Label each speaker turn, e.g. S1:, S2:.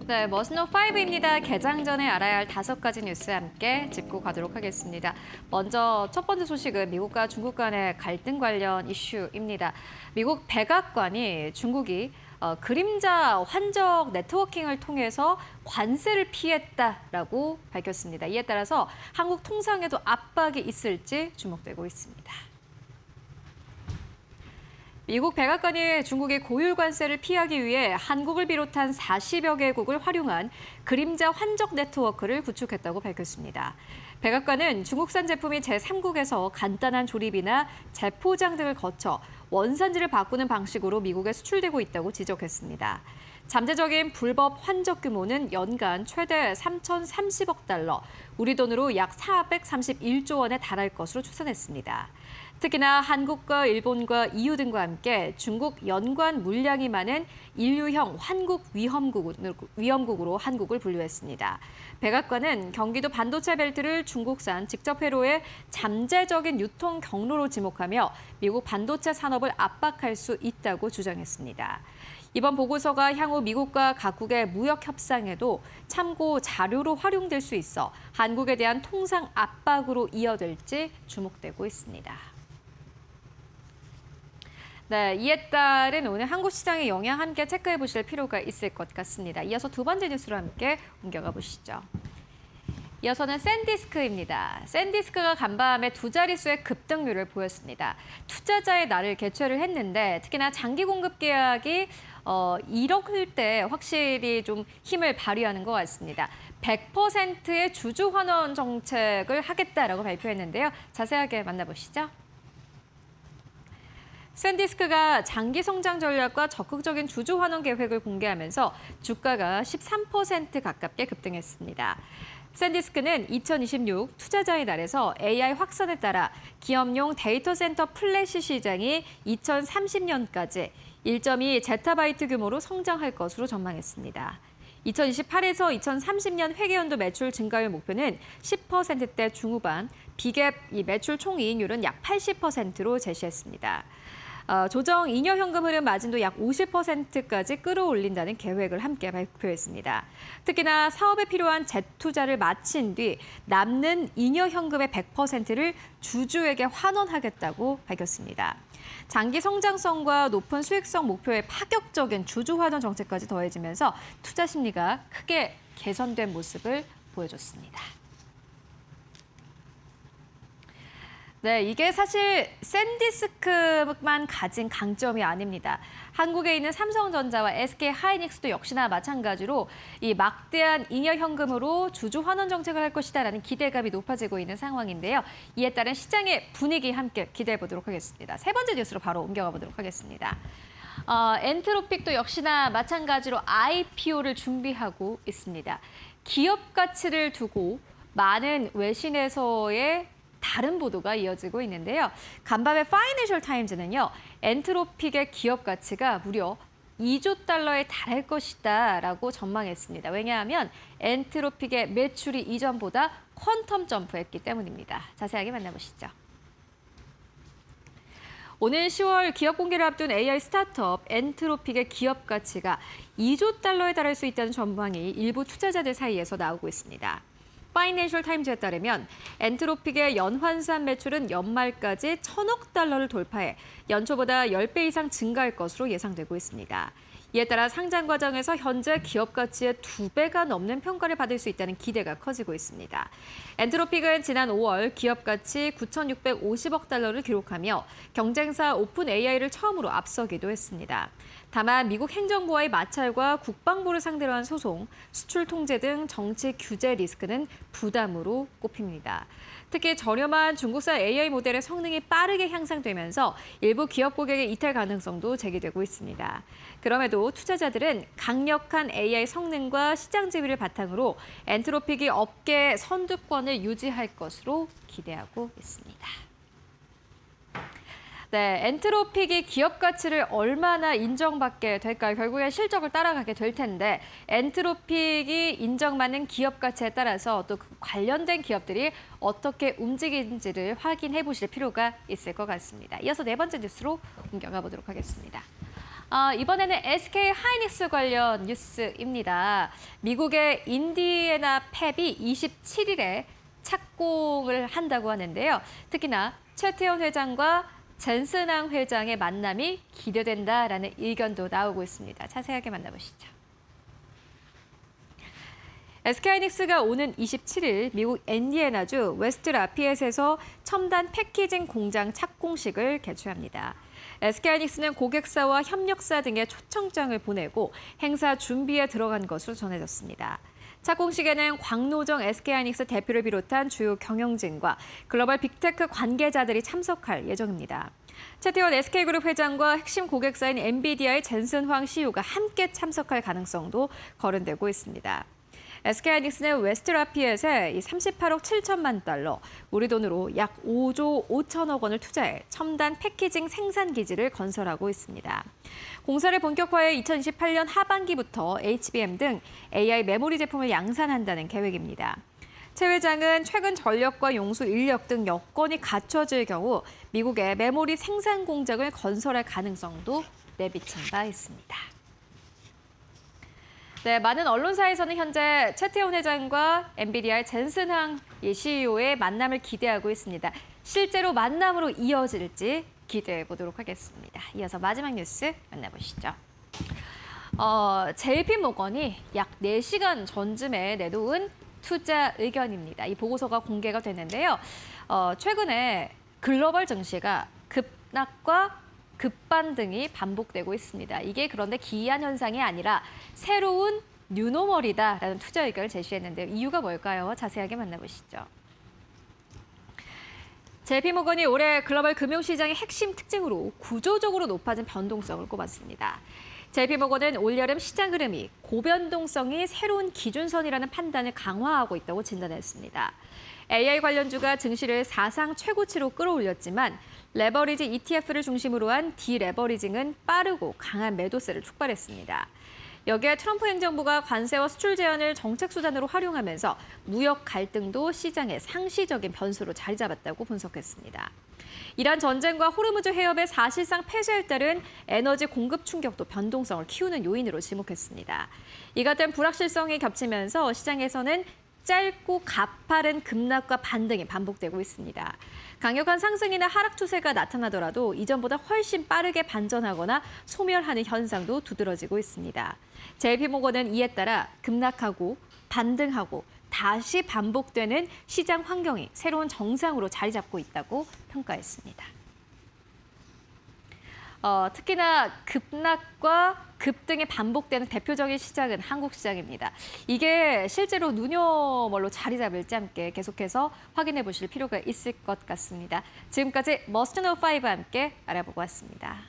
S1: 네, 머스노5입니다. 개장 전에 알아야 할 5가지 뉴스 함께 짚고 가도록 하겠습니다. 먼저 첫 번째 소식은 미국과 중국 간의 갈등 관련 이슈입니다. 미국 백악관이 중국이 그림자 환적 네트워킹을 통해서 관세를 피했다라고 밝혔습니다. 이에 따라서 한국 통상에도 압박이 있을지 주목되고 있습니다. 미국 백악관이 중국의 고율 관세를 피하기 위해 한국을 비롯한 40여 개국을 활용한 그림자 환적 네트워크를 구축했다고 밝혔습니다. 백악관은 중국산 제품이 제3국에서 간단한 조립이나 재포장 등을 거쳐 원산지를 바꾸는 방식으로 미국에 수출되고 있다고 지적했습니다. 잠재적인 불법 환적 규모는 연간 최대 3,030억 달러, 우리 돈으로 약 431조 원에 달할 것으로 추산했습니다. 특히나 한국과 일본과 EU 등과 함께 중국 연관 물량이 많은 인류형 환국 위험국으로 한국을 분류했습니다. 백악관은 경기도 반도체 벨트를 중국산 직접 회로의 잠재적인 유통 경로로 지목하며 미국 반도체 산업을 압박할 수 있다고 주장했습니다. 이번 보고서가 향후 미국과 각국의 무역 협상에도 참고 자료로 활용될 수 있어 한국에 대한 통상 압박으로 이어질지 주목되고 있습니다. 네, 이에 따른 오늘 한국 시장의 영향 함께 체크해 보실 필요가 있을 것 같습니다. 이어서 두 번째 뉴스로 함께 옮겨가 보시죠. 이어서는 샌디스크입니다. 샌디스크가 간밤에 두 자릿수의 급등률을 보였습니다. 투자자의 날을 개최를 했는데 특히나 장기 공급 계약이 이럴 때 확실히 좀 힘을 발휘하는 것 같습니다. 100%의 주주 환원 정책을 하겠다라고 발표했는데요. 자세하게 만나보시죠. 샌디스크가 장기 성장 전략과 적극적인 주주 환원 계획을 공개하면서 주가가 13% 가깝게 급등했습니다. 샌디스크는 2026 투자자의 날에서 AI 확산에 따라 기업용 데이터 센터 플래시 시장이 2030년까지 1.2 제타바이트 규모로 성장할 것으로 전망했습니다. 2028에서 2030년 회계연도 매출 증가율 목표는 10%대 중후반, 비갭 매출 총이익률은 약 80%로 제시했습니다. 조정 잉여 현금 흐름 마진도 약 50%까지 끌어올린다는 계획을 함께 발표했습니다. 특히나 사업에 필요한 재투자를 마친 뒤 남는 잉여 현금의 100%를 주주에게 환원하겠다고 밝혔습니다. 장기 성장성과 높은 수익성 목표의 파격적인 주주 환원 정책까지 더해지면서 투자 심리가 크게 개선된 모습을 보여줬습니다. 네, 이게 사실 샌디스크만 가진 강점이 아닙니다. 한국에 있는 삼성전자와 SK하이닉스도 역시나 마찬가지로 이 막대한 잉여 현금으로 주주 환원 정책을 할 것이다라는 기대감이 높아지고 있는 상황인데요. 이에 따른 시장의 분위기 함께 기대해 보도록 하겠습니다. 세 번째 뉴스로 바로 옮겨가 보도록 하겠습니다. 엔트로픽도 역시나 마찬가지로 IPO를 준비하고 있습니다. 기업 가치를 두고 많은 외신에서의 다른 보도가 이어지고 있는데요. 간밤에 파이낸셜 타임즈는요, 엔트로픽의 기업 가치가 무려 2조 달러에 달할 것이다라고 전망했습니다. 왜냐하면 엔트로픽의 매출이 이전보다 퀀텀 점프했기 때문입니다. 자세하게 만나보시죠. 오늘 10월 기업 공개를 앞둔 AI 스타트업 엔트로픽의 기업 가치가 2조 달러에 달할 수 있다는 전망이 일부 투자자들 사이에서 나오고 있습니다. 파이낸셜 타임즈에 따르면 엔트로픽의 연환산 매출은 연말까지 1,000억 달러를 돌파해 연초보다 10배 이상 증가할 것으로 예상되고 있습니다. 이에 따라 상장 과정에서 현재 기업 가치의 2배가 넘는 평가를 받을 수 있다는 기대가 커지고 있습니다. 엔트로픽은 지난 5월 기업 가치 9,650억 달러를 기록하며 경쟁사 오픈 AI를 처음으로 앞서기도 했습니다. 다만 미국 행정부와의 마찰과 국방부를 상대로 한 소송, 수출 통제 등 정치 규제 리스크는 부담으로 꼽힙니다. 특히 저렴한 중국산 AI 모델의 성능이 빠르게 향상되면서 일부 기업 고객의 이탈 가능성도 제기되고 있습니다. 그럼에도 투자자들은 강력한 AI 성능과 시장 지위를 바탕으로 엔트로픽이 업계 선두권을 유지할 것으로 기대하고 있습니다. 네, 엔트로픽이 기업 가치를 얼마나 인정받게 될까요? 결국에 실적을 따라가게 될 텐데 엔트로픽이 인정받는 기업 가치에 따라서 또 그 관련된 기업들이 어떻게 움직이는지를 확인해 보실 필요가 있을 것 같습니다. 이어서 네 번째 뉴스로 옮겨가 보도록 하겠습니다. 이번에는 SK 하이닉스 관련 뉴스입니다. 미국의 인디애나 팹이 27일에 착공을 한다고 하는데요. 특히나 최태원 회장과 젠슨항 회장의 만남이 기대된다라는 의견도 나오고 있습니다. 자세하게 만나보시죠. SK하이닉스가 오는 27일 미국 인디애나주 웨스트 라피엣에서 첨단 패키징 공장 착공식을 개최합니다. SK하이닉스는 고객사와 협력사 등의 초청장을 보내고 행사 준비에 들어간 것으로 전해졌습니다. 착공식에는 광노정 SK하이닉스 대표를 비롯한 주요 경영진과 글로벌 빅테크 관계자들이 참석할 예정입니다. 최태원 SK그룹 회장과 핵심 고객사인 엔비디아의 젠슨 황 CEO가 함께 참석할 가능성도 거론되고 있습니다. SK하이닉스는 웨스트 라피엣에 38억 7천만 달러, 우리 돈으로 약 5조 5천억 원을 투자해 첨단 패키징 생산 기지를 건설하고 있습니다. 공사를 본격화해 2028년 하반기부터 HBM 등 AI 메모리 제품을 양산한다는 계획입니다. 최 회장은 최근 전력과 용수, 인력 등 여건이 갖춰질 경우 미국의 메모리 생산 공장을 건설할 가능성도 내비친 바 있습니다. 네, 많은 언론사에서는 현재 최태원 회장과 엔비디아의 젠슨 황 CEO의 만남을 기대하고 있습니다. 실제로 만남으로 이어질지 기대해 보도록 하겠습니다. 이어서 마지막 뉴스 만나보시죠. JP모건이 약 4시간 전쯤에 내놓은 투자 의견입니다. 이 보고서가 공개가 됐는데요. 최근에 글로벌 증시가 급락과 급반등이 반복되고 있습니다. 이게 그런데 기이한 현상이 아니라 새로운 뉴노멀이다라는 투자 의견을 제시했는데요. 이유가 뭘까요? 자세하게 만나보시죠. JP모건이 올해 글로벌 금융시장의 핵심 특징으로 구조적으로 높아진 변동성을 꼽았습니다. JP모건은 올여름 시장 흐름이 고변동성이 새로운 기준선이라는 판단을 강화하고 있다고 진단했습니다. AI 관련주가 증시를 사상 최고치로 끌어올렸지만 레버리지 ETF를 중심으로 한 디레버리징은 빠르고 강한 매도세를 촉발했습니다. 여기에 트럼프 행정부가 관세와 수출 제한을 정책 수단으로 활용하면서 무역 갈등도 시장의 상시적인 변수로 자리 잡았다고 분석했습니다. 이란 전쟁과 호르무즈 해협의 사실상 폐쇄에 따른 에너지 공급 충격도 변동성을 키우는 요인으로 지목했습니다. 이 같은 불확실성이 겹치면서 시장에서는 짧고 가파른 급락과 반등이 반복되고 있습니다. 강력한 상승이나 하락 추세가 나타나더라도 이전보다 훨씬 빠르게 반전하거나 소멸하는 현상도 두드러지고 있습니다. JP모건은 이에 따라 급락하고 반등하고 다시 반복되는 시장 환경이 새로운 정상으로 자리 잡고 있다고 평가했습니다. 특히나 급락과 급등이 반복되는 대표적인 시장은 한국 시장입니다. 이게 실제로 누녀멀로 자리 잡을지 함께 계속해서 확인해 보실 필요가 있을 것 같습니다. 지금까지 머스트노5와 함께 알아보고 왔습니다.